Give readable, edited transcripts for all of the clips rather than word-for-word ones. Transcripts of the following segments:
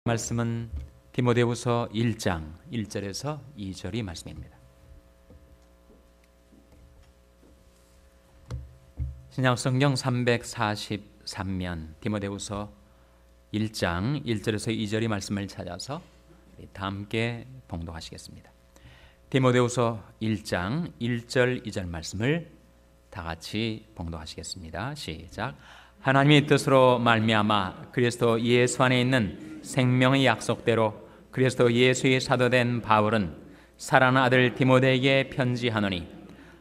말씀은 디모데후서 1장 1절에서 2절이 말씀입니다. 신약성경 343면 디모데후서 1장 1절에서 2절이 말씀을 찾아서 다 함께 봉독하시겠습니다. 디모데후서 1장 1절 2절 말씀을 다 같이 봉독하시겠습니다. 시작. 하나님의 뜻으로 말미암아 그리스도 예수 안에 있는 생명의 약속대로 그리스도 예수의 사도된 바울은 사랑하는 아들 디모데에게 편지하노니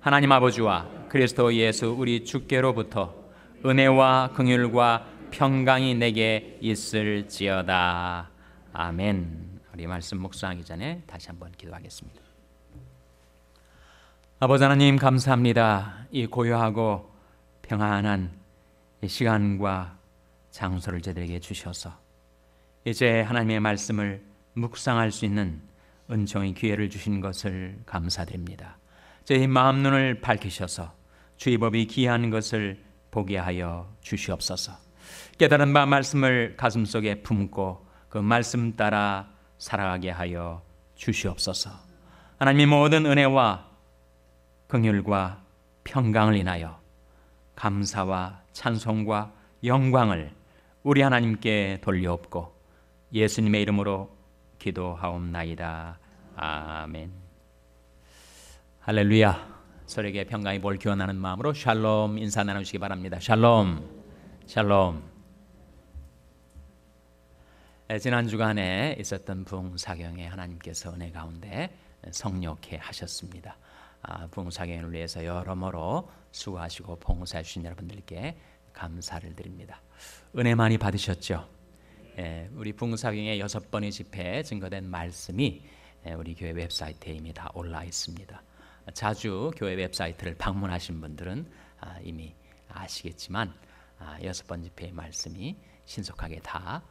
하나님 아버지와 그리스도 예수 우리 주께로부터 은혜와 긍휼과 평강이 내게 있을지어다. 아멘. 우리 말씀 묵상하기 전에 다시 한번 기도하겠습니다. 아버지 하나님 감사합니다. 이 고요하고 평안한 이 시간과 장소를 저희들에게 주셔서 이제 하나님의 말씀을 묵상할 수 있는 은총의 기회를 주신 것을 감사드립니다. 저희 마음 눈을 밝히셔서 주의 법이 귀한 것을 보게 하여 주시옵소서. 깨달은 바 말씀을 가슴속에 품고 그 말씀 따라 살아가게 하여 주시옵소서. 하나님의 모든 은혜와 긍휼과 평강을 인하여 감사와 찬송과 영광을 우리 하나님께 돌려옵고 예수님의 이름으로 기도하옵나이다. 아멘. 할렐루야. 서로에게 평강이 볼 기원하는 마음으로 샬롬 인사 나누시기 바랍니다. 샬롬. 샬롬. 지난 주간에 있었던 부흥사경에 하나님께서 은혜 가운데 성령케 하셨습니다. 부흥사경을 위해서 여러모로 수고하시고 봉사해 주신 여러분들께 감사를 드립니다. 은혜 많이 받으셨죠? 우리 부흥사경의 6번의 집회에 증거된 말씀이 우리 교회 웹사이트에 이미 다 올라 있습니다. 자주 교회 웹사이트를 방문하신 분들은 이미 아시겠지만 6번 집회의 말씀이 신속하게 다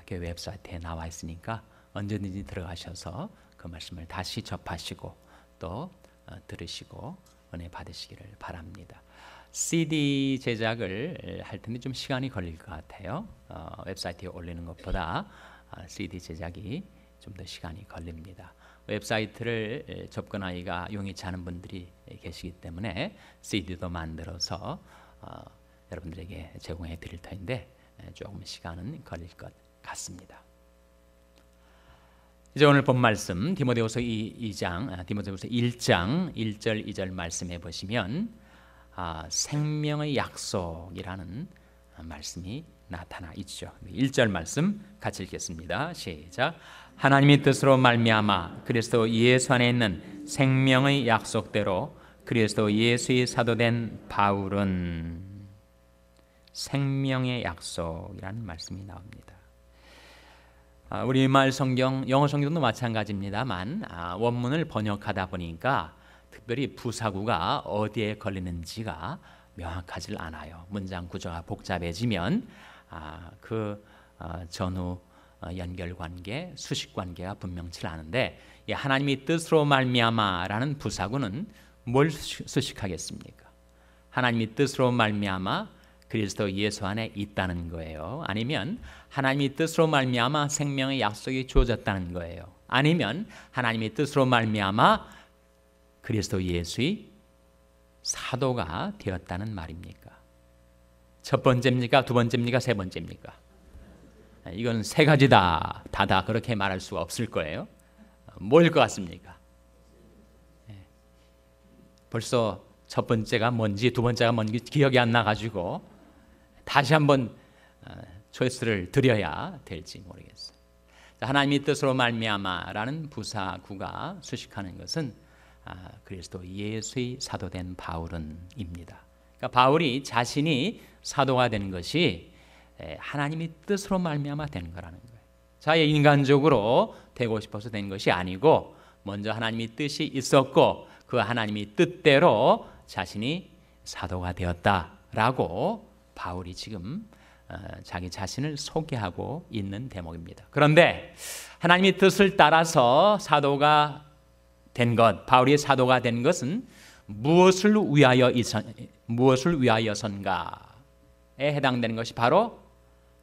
교회 웹사이트에 나와 있으니까 언제든지 들어가셔서 그 말씀을 다시 접하시고 또 들으시고 은혜 받으시기를 바랍니다. CD 제작을 할 텐데 좀 시간이 걸릴 것 같아요. 웹사이트에 올리는 것보다 CD 제작이 좀 더 시간이 걸립니다. 웹사이트를 접근하기가 용이치 않은 분들이 계시기 때문에 CD도 만들어서 여러분들에게 제공해 드릴 터인데 조금 시간은 걸릴 것 같습니다. 이제 오늘 본 말씀 디모데후서 1장 1절 2절 말씀해 보시면 생명의 약속이라는 말씀이 나타나 있죠. 1절 말씀 같이 읽겠습니다. 시작. 하나님의 뜻으로 말미암아 그리스도 예수 안에 있는 생명의 약속대로 그리스도 예수의 사도된 바울은 생명의 약속이라는 말씀이 나옵니다. 우리말 성경, 영어 성경도 마찬가지입니다만 원문을 번역하다 보니까 특별히 부사구가 어디에 걸리는지가 명확하지 않아요. 문장 구조가 복잡해지면 그 전후 연결관계, 수식관계가 분명치 않은데 하나님의 뜻으로 말미암아라는 부사구는 뭘 수식하겠습니까? 하나님의 뜻으로 말미암아 그리스도 예수 안에 있다는 거예요. 아니면 하나님의 뜻으로 말미암아 생명의 약속이 주어졌다는 거예요. 아니면 하나님의 뜻으로 말미암아 그리스도 예수의 사도가 되었다는 말입니까? 첫 번째입니까? 두 번째입니까? 세 번째입니까? 이건 세 가지다. 다다 그렇게 말할 수가 없을 거예요. 뭐일 것 같습니까? 벌써 첫 번째가 뭔지 두 번째가 뭔지 기억이 안 나가지고 다시 한번 초이스를 드려야 될지 모르겠어요. 하나님의 뜻으로 말미암아라는 부사구가 수식하는 것은 그리스도 예수의 사도된 바울은입니다. 그러니까 바울이 자신이 사도가 된 것이 하나님의 뜻으로 말미암아 된 거라는 거예요. 자기 인간적으로 되고 싶어서 된 것이 아니고 먼저 하나님의 뜻이 있었고 그 하나님의 뜻대로 자신이 사도가 되었다라고 바울이 지금 자기 자신을 소개하고 있는 대목입니다. 그런데 하나님의 뜻을 따라서 사도가 된 것, 바울이 사도가 된 것은 무엇을 위하여선가에 해당되는 것이 바로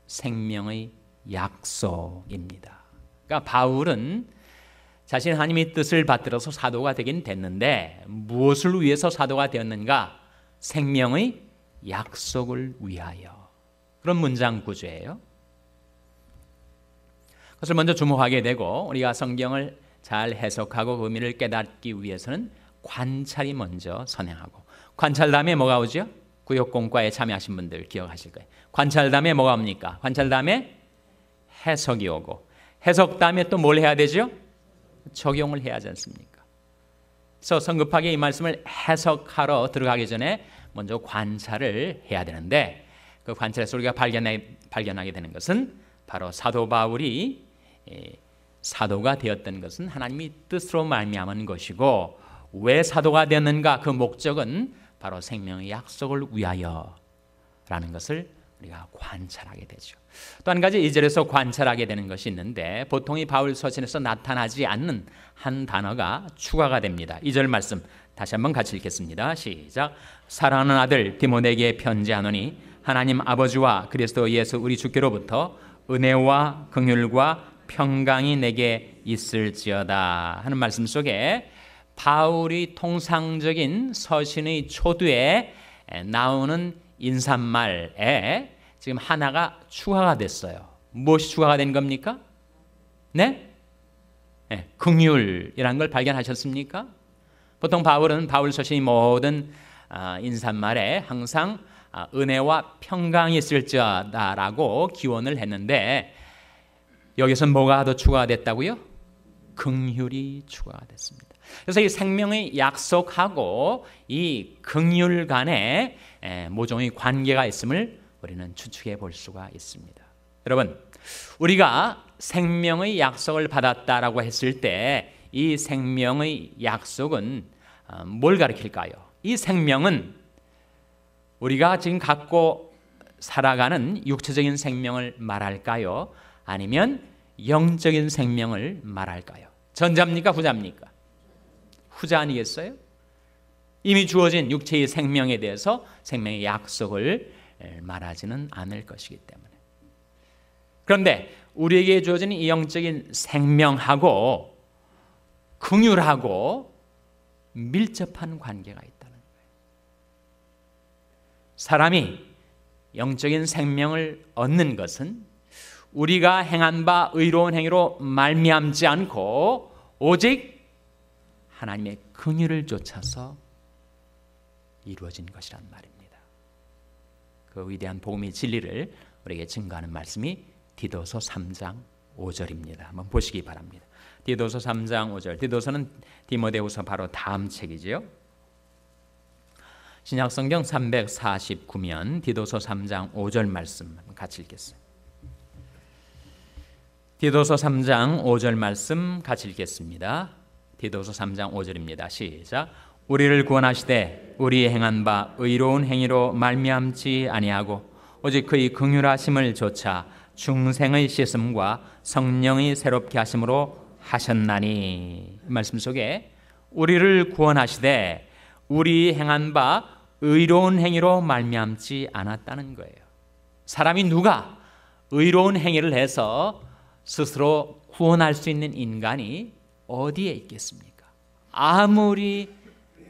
생명의 약속입니다. 그러니까 바울은 자신 하나님의 뜻을 받들어서 사도가 되긴 됐는데 무엇을 위해서 사도가 되었는가? 생명의 약속을 위하여. 그런 문장 구조예요. 그것을 먼저 주목하게 되고 우리가 성경을 잘 해석하고 그 의미를 깨닫기 위해서는 관찰이 먼저 선행하고, 관찰 다음에 뭐가 오죠? 구역공과에 참여하신 분들 기억하실 거예요. 관찰 다음에 뭐가 옵니까? 관찰 다음에 해석이 오고, 해석 다음에 또 뭘 해야 되죠? 적용을 해야 하지 않습니까? 그래서 성급하게 이 말씀을 해석하러 들어가기 전에 먼저 관찰을 해야 되는데, 그 관찰에서 우리가 발견하게 되는 것은 바로 사도 바울이 사도가 되었던 것은 하나님의 뜻으로 말미암은 것이고, 왜 사도가 되었는가? 그 목적은 바로 생명의 약속을 위하여라는 것을 우리가 관찰하게 되죠. 또 한 가지 2절에서 관찰하게 되는 것이 있는데, 보통 이 바울 서신에서 나타나지 않는 한 단어가 추가가 됩니다. 2절 말씀 다시 한번 같이 읽겠습니다. 시작. 사랑하는 아들 디모데에게 편지하노니 하나님 아버지와 그리스도 예수 우리 주께로부터 은혜와 긍휼과 평강이 내게 있을지어다 하는 말씀 속에 바울이 통상적인 서신의 초두에 나오는 인사말에 지금 하나가 추가가 됐어요. 무엇이 추가가 된 겁니까? 네? 긍휼이라는 걸 발견하셨습니까? 보통 바울은 바울 서신의 모든 인사말에 항상 은혜와 평강이 있을지어다라고 기원을 했는데, 여기서는 뭐가 더 추가가 됐다고요? 긍휼이 추가가 됐습니다. 그래서 이 생명의 약속하고 이 긍휼 간에 모종의 관계가 있음을 우리는 추측해 볼 수가 있습니다. 여러분, 우리가 생명의 약속을 받았다라고 했을 때 이 생명의 약속은 뭘 가리킬까요? 이 생명은 우리가 지금 갖고 살아가는 육체적인 생명을 말할까요? 아니면 영적인 생명을 말할까요? 전자입니까? 후자입니까? 후자 아니겠어요? 이미 주어진 육체의 생명에 대해서 생명의 약속을 말하지는 않을 것이기 때문에. 그런데 우리에게 주어진 이 영적인 생명하고 긍휼하고 밀접한 관계가 있다는 거예요. 사람이 영적인 생명을 얻는 것은 우리가 행한 바 의로운 행위로 말미암지 않고 오직 하나님의 긍휼을 쫓아서 이루어진 것이란 말입니다. 그 위대한 복음의 진리를 우리에게 증거하는 말씀이 디도서 3장 5절입니다. 한번 보시기 바랍니다. 디도서 3장 5절. 디도서는 디모데후서 바로 다음 책이지요. 신약성경 349면 디도서 3장 5절 말씀 같이 읽겠습니다. 디도서 3장 5절 말씀 같이 읽겠습니다. 디도서 3장 5절입니다. 시작. 우리를 구원하시되 우리 행한 바 의로운 행위로 말미암지 아니하고 오직 그의 긍휼하심을 조차 중생의 씻음과 성령의 새롭게 하심으로 하셨나니. 이 말씀 속에 우리를 구원하시되 우리 행한 바 의로운 행위로 말미암지 않았다는 거예요. 사람이 누가 의로운 행위를 해서 스스로 구원할 수 있는 인간이 어디에 있겠습니까? 아무리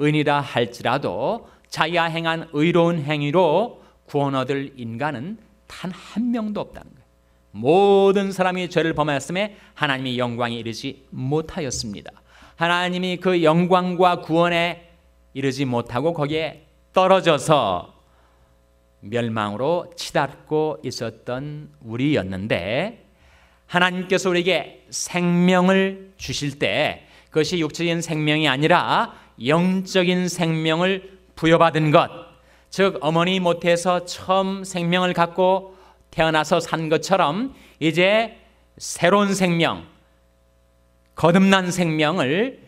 은이라 할지라도 자기가 행한 의로운 행위로 구원 얻을 인간은 단 한 명도 없다는 거예요. 모든 사람이 죄를 범하였음에 하나님의 영광에 이르지 못하였습니다. 하나님이 그 영광과 구원에 이르지 못하고 거기에 떨어져서 멸망으로 치닫고 있었던 우리였는데, 하나님께서 우리에게 생명을 주실 때 그것이 육체적인 생명이 아니라 영적인 생명을 부여받은 것, 즉 어머니 모태에서 처음 생명을 갖고 태어나서 산 것처럼 이제 새로운 생명, 거듭난 생명을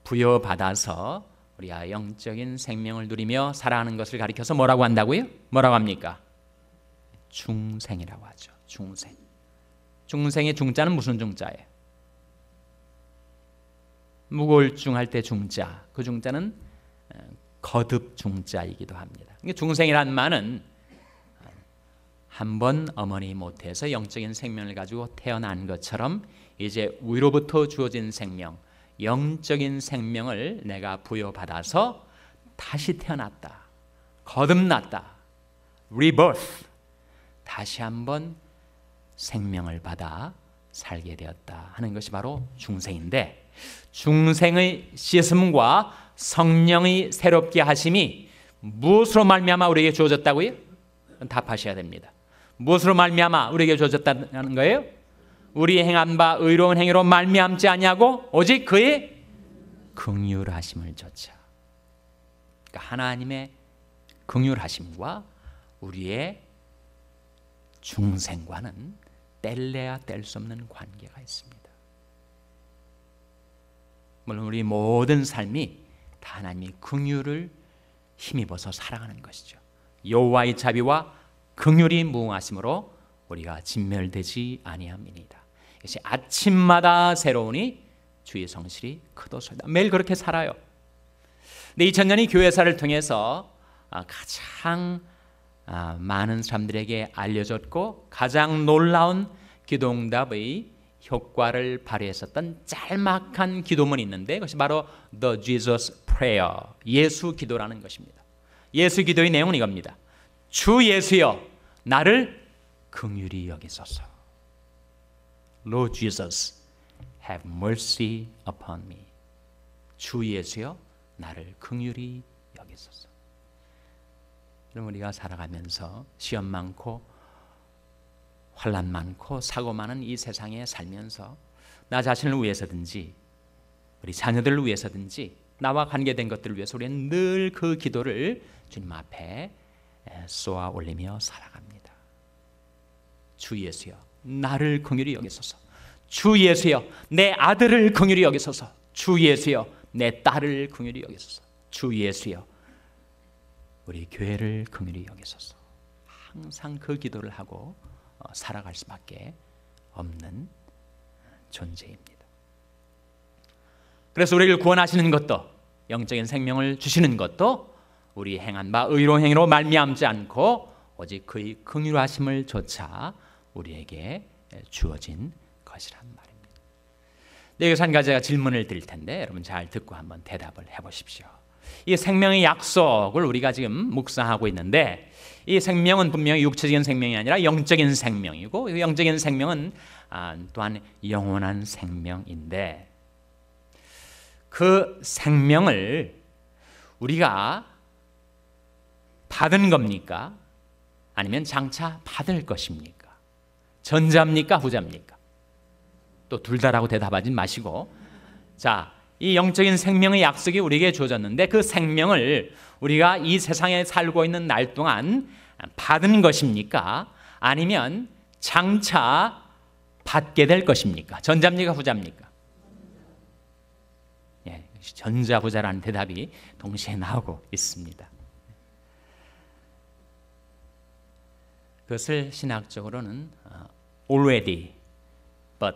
부여받아서 우리가 영적인 생명을 누리며 살아가는 것을 가리켜서 뭐라고 한다고요? 뭐라고 합니까? 중생이라고 하죠. 중생. 중생의 중자는 무슨 중자예요? 무골중할 때 중자, 그 중자는 거듭 중자이기도 합니다. 중생이란 말은 한번 어머니 모태에서 영적인 생명을 가지고 태어난 것처럼 이제 위로부터 주어진 생명, 영적인 생명을 내가 부여받아서 다시 태어났다, 거듭났다, rebirth, 다시 한번 생명을 받아 살게 되었다 하는 것이 바로 중생인데, 중생의 씻음과 성령의 새롭게 하심이 무엇으로 말미암아 우리에게 주어졌다고요? 답하셔야 됩니다. 무엇으로 말미암아 우리에게 주어졌다는 거예요? 우리 행한 바 의로운 행위로 말미암지 아니하고 오직 그의 긍휼하심을 좇아. 그러니까 하나님의 긍휼하심과 우리의 중생과는 뗄래야 뗄 수 없는 관계가 있습니다. 물론 우리 모든 삶이 다 하나님의 긍휼을 힘입어서 살아가는 것이죠. 여호와의 자비와 긍휼이 무궁하심으로 우리가 진멸되지 아니함이니이다. 이것이 아침마다 새로우니 주의 성실이 크도소이다. 매일 그렇게 살아요. 근데 2000년이 교회사를 통해서 가장 많은 사람들에게 알려졌고 가장 놀라운 기도응답의 효과를 발휘했었던 짤막한 기도문이 있는데, 그것이 바로 The Jesus Prayer, 예수 기도라는 것입니다. 예수 기도의 내용은 이겁니다. 주 예수여, 나를 긍휼히 여기소서. Lord Jesus, have mercy upon me. 주 예수여, 나를 긍휼히 여기소서. 그럼 우리가 살아가면서 시험 많고 환난 많고 사고 많은 이 세상에 살면서 나 자신을 위해서든지 우리 자녀들을 위해서든지 나와 관계된 것들을 위해서 우리는 늘 그 기도를 주님 앞에 쏘아 올리며 살아갑니다. 주 예수여, 나를 긍휼히 여기소서. 주 예수여, 내 아들을 긍휼히 여기소서. 주 예수여, 내 딸을 긍휼히 여기소서. 주 예수여, 우리 교회를 긍휼히 여기소서. 항상 그 기도를 하고 살아갈 수밖에 없는 존재입니다. 그래서 우리를 구원하시는 것도, 영적인 생명을 주시는 것도 우리 행한 바 의로운 행위로 말미암지 않고 오직 그의 긍휼하심을 조차 우리에게 주어진 것이란 말입니다. 여기서 한 가지 제가 질문을 드릴 텐데 여러분 잘 듣고 한번 대답을 해보십시오. 이 생명의 약속을 우리가 지금 묵상하고 있는데, 이 생명은 분명히 육체적인 생명이 아니라 영적인 생명이고, 이 영적인 생명은 또한 영원한 생명인데, 그 생명을 우리가 받은 겁니까? 아니면 장차 받을 것입니까? 전자입니까? 후자입니까? 또 둘 다라고 대답하지 마시고, 자, 이 영적인 생명의 약속이 우리에게 주어졌는데 그 생명을 우리가 이 세상에 살고 있는 날 동안 받은 것입니까? 아니면 장차 받게 될 것입니까? 전자입니까? 후자입니까? 예, 전자, 후자라는 대답이 동시에 나오고 있습니다. 그것을 신학적으로는 already but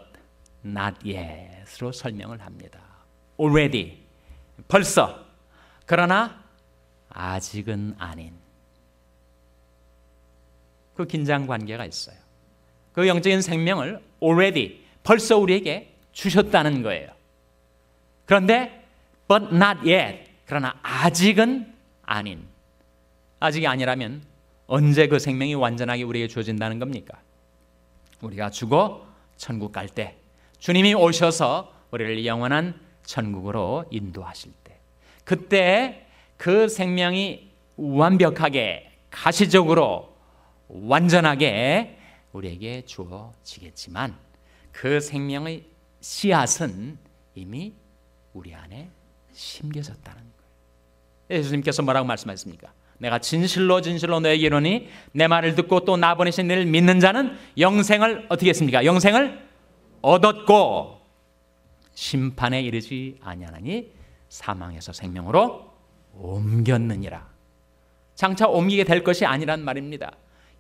not yet으로 설명을 합니다. already, 벌써, 그러나 아직은 아닌. 그 긴장 관계가 있어요. 그 영적인 생명을 already, 벌써 우리에게 주셨다는 거예요. 그런데 but not yet, 그러나 아직은 아닌. 아직이 아니라면 언제 그 생명이 완전하게 우리에게 주어진다는 겁니까? 우리가 죽어 천국 갈 때, 주님이 오셔서 우리를 영원한 천국으로 인도하실 때, 그때 그 생명이 완벽하게 가시적으로 완전하게 우리에게 주어지겠지만 그 생명의 씨앗은 이미 우리 안에 심겨졌다는 거예요. 예수님께서 뭐라고 말씀하셨습니까? 내가 진실로 진실로 너에게 이르노니 내 말을 듣고 또 나 보내신 이를 믿는 자는 영생을 어떻게 했습니까? 영생을 얻었고 심판에 이르지 아니하나니 사망에서 생명으로 옮겼느니라. 장차 옮기게 될 것이 아니란 말입니다.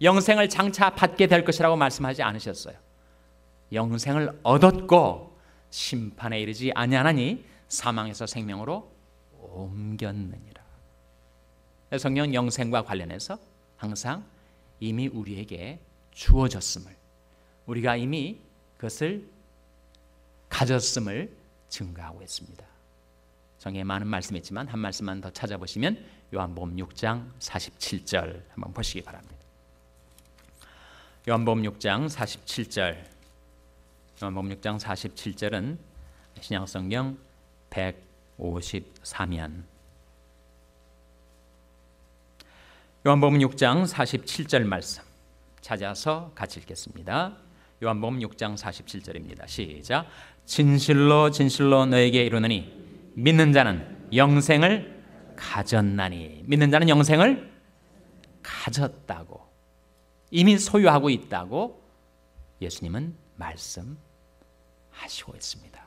영생을 장차 받게 될 것이라고 말씀하지 않으셨어요. 영생을 얻었고 심판에 이르지 아니하나니 사망에서 생명으로 옮겼느니라. 성경 영생과 관련해서 항상 이미 우리에게 주어졌음을, 우리가 이미 그것을 가졌음을 증거하고 있습니다. 성경에 많은 말씀이 있지만 한 말씀만 더 찾아보시면 요한복음 6장 47절 한번 보시기 바랍니다. 요한복음 6장 47절, 요한복음 6장 47절은 신약성경 154면 요한복음 6장 47절 말씀 찾아서 같이 읽겠습니다. 요한복음 6장 47절입니다. 시작. 진실로 진실로 너에게 이르노니 믿는 자는 영생을 가졌나니. 믿는 자는 영생을 가졌다고, 이미 소유하고 있다고 예수님은 말씀하시고 있습니다.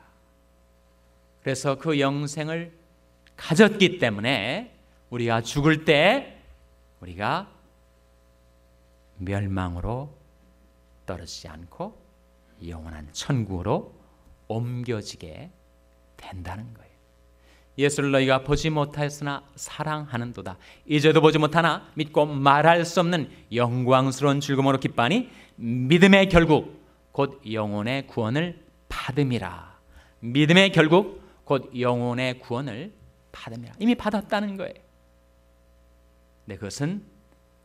그래서 그 영생을 가졌기 때문에 우리가 죽을 때 우리가 멸망으로 떨어지지 않고 영원한 천국으로 옮겨지게 된다는 거예요. 예수를 너희가 보지 못하였으나 사랑하는도다. 이제도 보지 못하나 믿고 말할 수 없는 영광스러운 즐거움으로 기뻐하니 믿음의 결국 곧 영혼의 구원을 받음이라. 믿음의 결국 곧 영혼의 구원을 받음이라. 이미 받았다는 거예요. 네, 그것은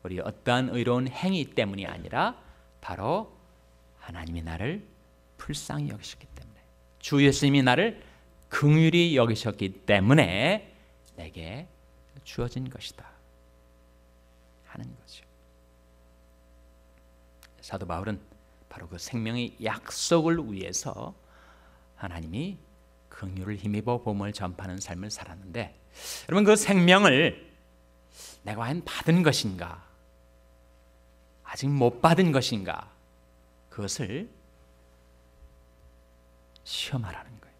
우리 어떠한 의로운 행위 때문이 아니라 바로 하나님이 나를 불쌍히 여기셨기 때문에, 주 예수님이 나를 긍휼히 여기셨기 때문에 내게 주어진 것이다 하는 거죠. 사도 바울은 바로 그 생명의 약속을 위해서 하나님이 긍휼을 힘입어 복음을 전파하는 삶을 살았는데, 여러분 그 생명을 내가 과연 받은 것인가, 아직 못 받은 것인가, 그것을 시험하라는 거예요.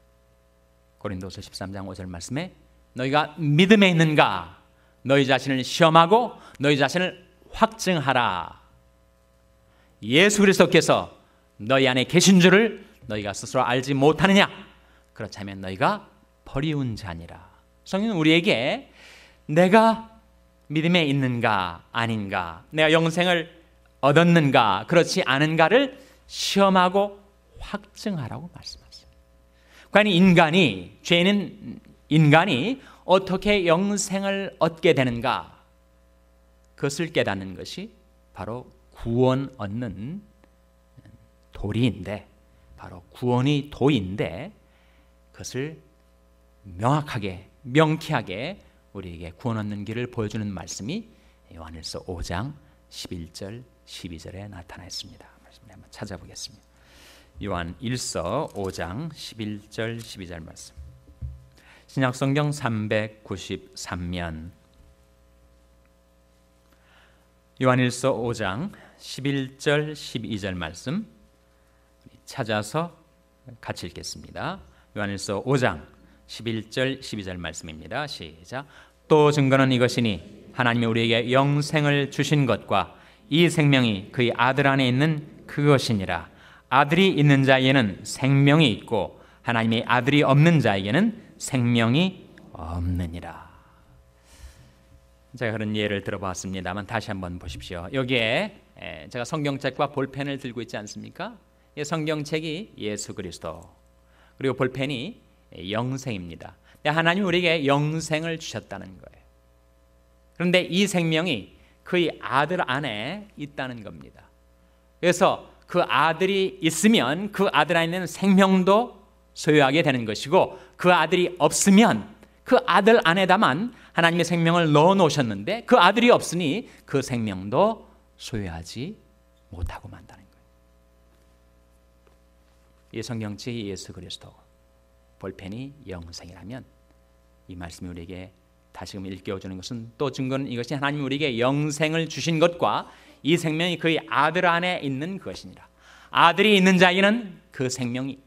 고린도서 13장 5절 말씀에 너희가 믿음에 있는가 너희 자신을 시험하고 너희 자신을 확증하라. 예수 그리스도께서 너희 안에 계신 줄을 너희가 스스로 알지 못하느냐? 그렇다면 너희가 버리운 자니라. 성경은 우리에게 내가 믿음에 있는가 아닌가, 내가 영생을 얻었는가 그렇지 않은가를 시험하고 확증하라고 말씀하세요. 과연 인간이, 죄는 인간이 어떻게 영생을 얻게 되는가, 그것을 깨닫는 것이 바로 구원 얻는 도리인데, 바로 구원이 도인데, 그것을 명확하게 명쾌하게 우리에게 구원 얻는 길을 보여주는 말씀이 요한일서 5장 11절 12절에 나타나 있습니다. 말씀 한번 찾아보겠습니다. 요한일서 5장 11절 12절 말씀, 신약성경 393면 요한일서 5장 11절 12절 말씀 찾아서 같이 읽겠습니다. 요한일서 5장 11절 12절 말씀입니다. 시작. 또 증거는 이것이니 하나님이 우리에게 영생을 주신 것과 이 생명이 그의 아들 안에 있는 그것이니라. 아들이 있는 자에게는 생명이 있고 하나님의 아들이 없는 자에게는 생명이 없느니라. 제가 그런 예를 들어봤습니다만 다시 한번 보십시오. 여기에 제가 성경책과 볼펜을 들고 있지 않습니까? 이 성경책이 예수 그리스도, 그리고 볼펜이 영생입니다. 하나님이 우리에게 영생을 주셨다는 거예요. 그런데 이 생명이 그의 아들 안에 있다는 겁니다. 그래서 그 아들이 있으면 그 아들 안에 있는 생명도 소유하게 되는 것이고, 그 아들이 없으면 그 아들 안에다만 하나님의 생명을 넣어 놓으셨는데 그 아들이 없으니 그 생명도 소유하지 못하고 만다는 거예요. 이 성경책이 예수 그리스도, 볼펜이 영생이라면 이 말씀이 우리에게 다시금 일깨워주는 것은, 또 증거는 이것이 하나님이 우리에게 영생을 주신 것과 이 생명이 그의 아들 안에 있는 것이니라. 아들이 있는 자에게는 그 생명이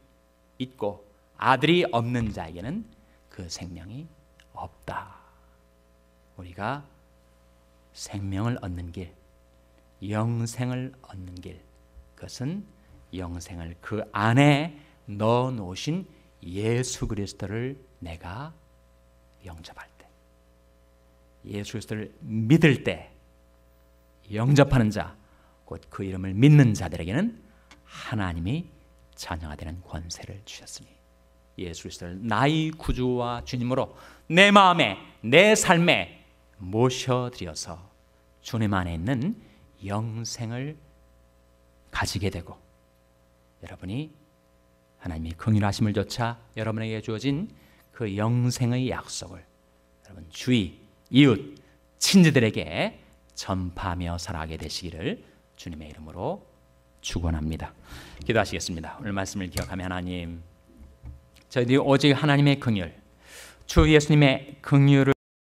있고 아들이 없는 자에게는 그 생명이 없다. 우리가 생명을 얻는 길, 영생을 얻는 길, 그것은 영생을 그 안에 넣어 놓으신 예수 그리스도를 내가 영접할 때, 예수 그리스도를 믿을 때, 영접하는 자, 곧 그 이름을 믿는 자들에게는 하나님이 자녀가 되는 권세를 주셨으니 예수 그리스도를 나의 구주와 주님으로 내 마음에 내 삶에 모셔드려서 주님 안에 있는 영생을 가지게 되고 여러분이 하나님의 긍휼하심을 조차 여러분에게 주어진 그 영생의 약속을 여러분 주위, 이웃, 친지들에게 전파하며 살아가게 되시기를 주님의 이름으로 축원합니다. 기도하시겠습니다. 오늘 말씀을 기억하며 하나님, 저희들이 오직 하나님의 긍휼, 주 예수님의 긍휼을